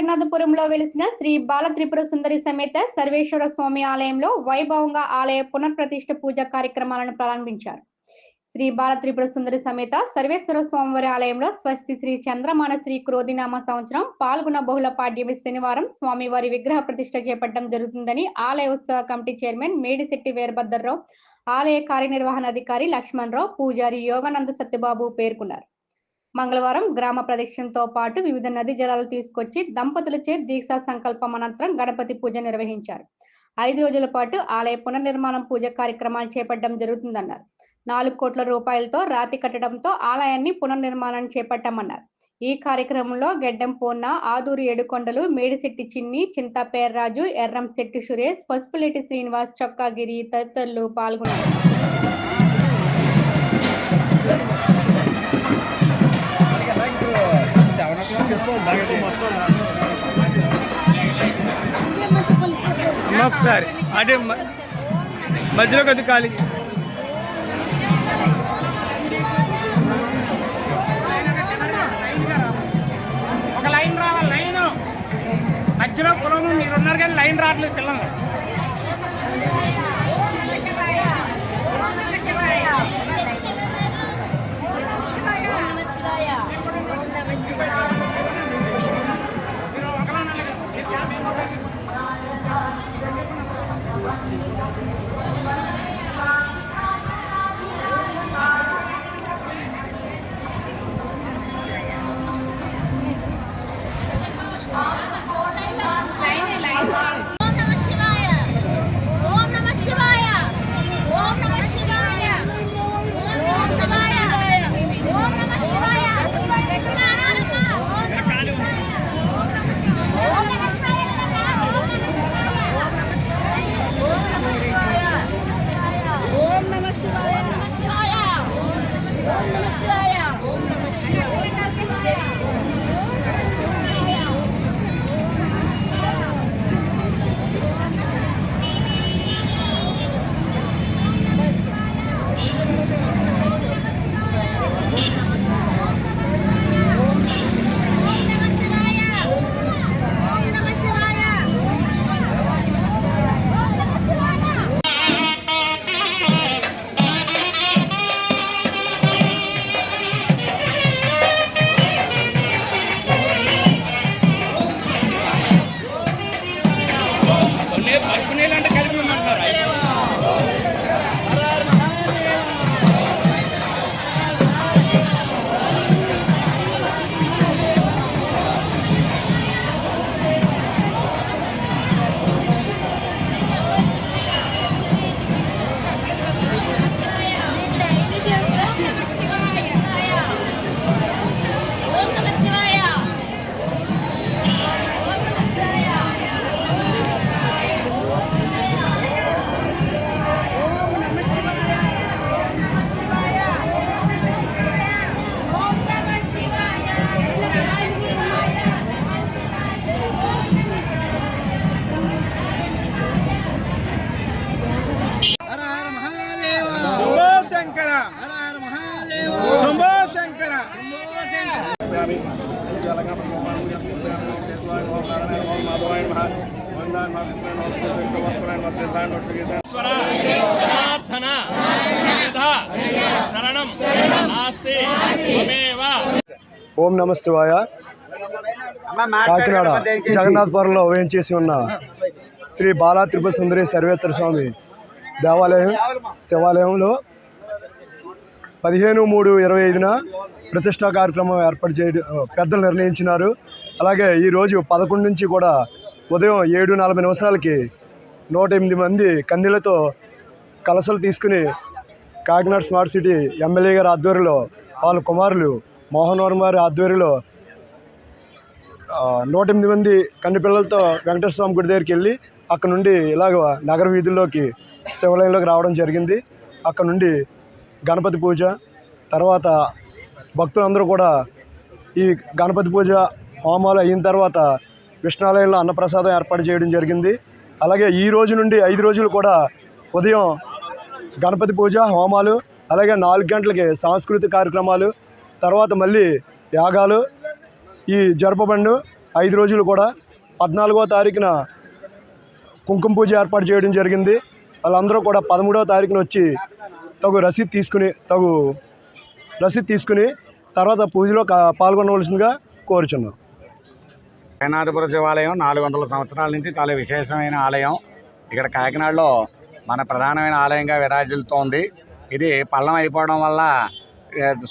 జగన్నాథపురంలో వెలిసిన శ్రీ బాల త్రిపుర సుందరి సమేత సర్వేశ్వర స్వామి ఆలయంలో వైభవంగా ఆలయ పునఃప్రతిష్ఠ పూజ కార్యక్రమాలను ప్రారంభించారు. శ్రీ బాల త్రిపుర సుందరి సమేత సర్వేశ్వర స్వామివారి ఆలయంలో స్వస్తి శ్రీ చంద్రమాన శ్రీ క్రోధినామ సంవత్సరం పాల్గొన బహుళ పాడ్యమి శనివారం స్వామివారి విగ్రహ ప్రతిష్ఠ చేపట్టడం జరుగుతుందని ఆలయ ఉత్సవ కమిటీ చైర్మన్ మేడిశెట్టి వీరభద్రరావు, ఆలయ కార్యనిర్వహణాధికారి లక్ష్మణరావు, పూజారి యోగానంద సత్యబాబు పేర్కొన్నారు. మంగళవారం గ్రామ ప్రదక్షిణతో పాటు వివిధ నదీ జలాలు తీసుకొచ్చి దంపతులచే దీక్షా సంకల్పం అనంతరం గణపతి పూజ నిర్వహించారు. 5 రోజుల పాటు ఆలయ పునర్నిర్మాణం పూజ కార్యక్రమాలు చేపట్టడం జరుగుతుందన్నారు. 4 కోట్ల రూపాయలతో రాతి కట్టడంతో ఆలయాన్ని పునర్నిర్మాణాన్ని చేపట్టామన్నారు. ఈ కార్యక్రమంలో గెడ్డం పూర్ణ, ఆదూరి ఏడుకొండలు, మేడిశెట్టి చిన్ని, చింతపేర్రాజు, ఎర్రంశెట్టి సురేష్, పసుపులేటి శ్రీనివాస్, చొక్కాగిరి తదితరులు పాల్గొన్నారు. ఒకసారి అదే మధ్యలో కొద్ది ఖాళీ ఒక లైన్ రావాలి. లైన్ మధ్యలో పొలం మీరున్నారు కానీ లైన్ రావట్లేదు పిల్లలు. ఓం నమ శివాయ. కాకినాడ జగన్నాథపురంలో వేయించేసి ఉన్న శ్రీ బాల త్రిపుర సుందరి సర్వేశ్వర స్వామి దేవాలయం శివాలయంలో 15/3/25 ప్రతిష్టా కార్యక్రమం ఏర్పాటు చేయడం పెద్దలు నిర్ణయించినారు. అలాగే ఈరోజు 11 నుంచి కూడా ఉదయం 7:40 108 మంది కన్నీళ్లతో కలసలు తీసుకుని కాకినాడ స్మార్ట్ సిటీ ఎమ్మెల్యే గారి ఆధ్వర్యంలో వాళ్ళ కుమారులు మోహన్ వర్మ గారి ఆధ్వర్యంలో 108 మంది కన్ని పిల్లలతో వెంకటేశ్వర స్వామి గుడి దగ్గరికి వెళ్ళి అక్కడ నుండి ఇలాగ నగర వీధుల్లోకి శివాలయంలోకి రావడం జరిగింది. అక్కడ నుండి గణపతి పూజ తర్వాత భక్తులందరూ కూడా ఈ గణపతి పూజ హోమాలు అయిన తర్వాత విష్ణాలయంలో అన్నప్రసాదం ఏర్పాటు చేయడం జరిగింది. అలాగే ఈ రోజు నుండి 5 రోజులు కూడా ఉదయం గణపతి పూజ హోమాలు, అలాగే 4 గంటలకి సాంస్కృతిక కార్యక్రమాలు, తర్వాత మళ్ళీ యాగాలు ఈ జరపబడిన 5 రోజులు కూడా 14వ తారీఖున కుంకుమ పూజ ఏర్పాటు చేయడం జరిగింది. వాళ్ళందరూ కూడా 13వ తారీఖున వచ్చి తగు రసీదు తీసుకుని తర్వాత పూజలో పాల్గొనవలసిందిగా కోరుచున్నాం. జగన్నాథపురం శివాలయం 400 సంవత్సరాల నుంచి చాలా విశేషమైన ఆలయం. ఇక్కడ కాకినాడలో మన ప్రధానమైన ఆలయంగా విరాజిల్లుతోంది. ఇది పల్లం అయిపోవడం వల్ల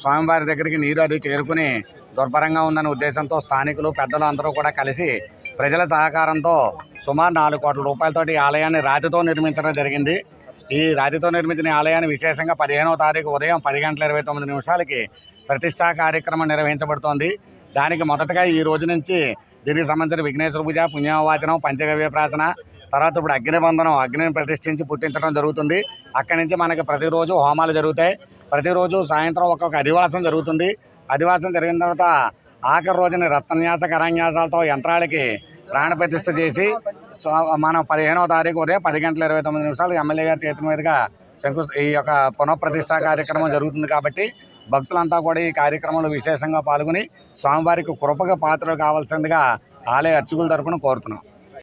స్వామివారి దగ్గరికి నీరు అది చేరుకుని దుర్భరంగా ఉందనే ఉద్దేశంతో స్థానికులు పెద్దలు అందరూ కూడా కలిసి ప్రజల సహకారంతో సుమారు 4 కోట్ల రూపాయలతోటి ఈ ఆలయాన్ని రాతితో నిర్మించడం జరిగింది. ఈ రాతితో నిర్మించిన ఆలయాన్ని విశేషంగా 15వ తారీఖు ఉదయం 10:29 ప్రతిష్టా కార్యక్రమం నిర్వహించబడుతోంది. దానికి మొదటగా ఈ రోజు నుంచి దీనికి సంబంధించిన విఘ్నేశ్వర పూజ, పుణ్యవాచనం, పంచగవ్య ప్రాసన, తర్వాత ఇప్పుడు అగ్నిబంధనం, అగ్నిని ప్రతిష్ఠించి పుట్టించడం జరుగుతుంది. అక్కడి నుంచి మనకి ప్రతిరోజు హోమాలు జరుగుతాయి. ప్రతిరోజు సాయంత్రం ఒక్కొక్క అధివాసం జరుగుతుంది. అధివాసం జరిగిన తర్వాత ఆఖరి రోజున రత్నన్యాస కరాన్యాసాలతో యంత్రాలకి ప్రాణప్రతిష్ఠ చేసి మనం 15వ తారీఖు ఉదయం 10:29 ఎమ్మెల్యే గారి చేతుల మీదుగా ఈ యొక్క పునఃప్రతిష్ఠా కార్యక్రమం జరుగుతుంది. కాబట్టి భక్తులంతా కూడా ఈ కార్యక్రమంలో విశేషంగా పాల్గొని స్వామివారికి కృపగా పాత్రలు కావాల్సిందిగా ఆలయ అర్చకుల తరపున కోరుతున్నాం.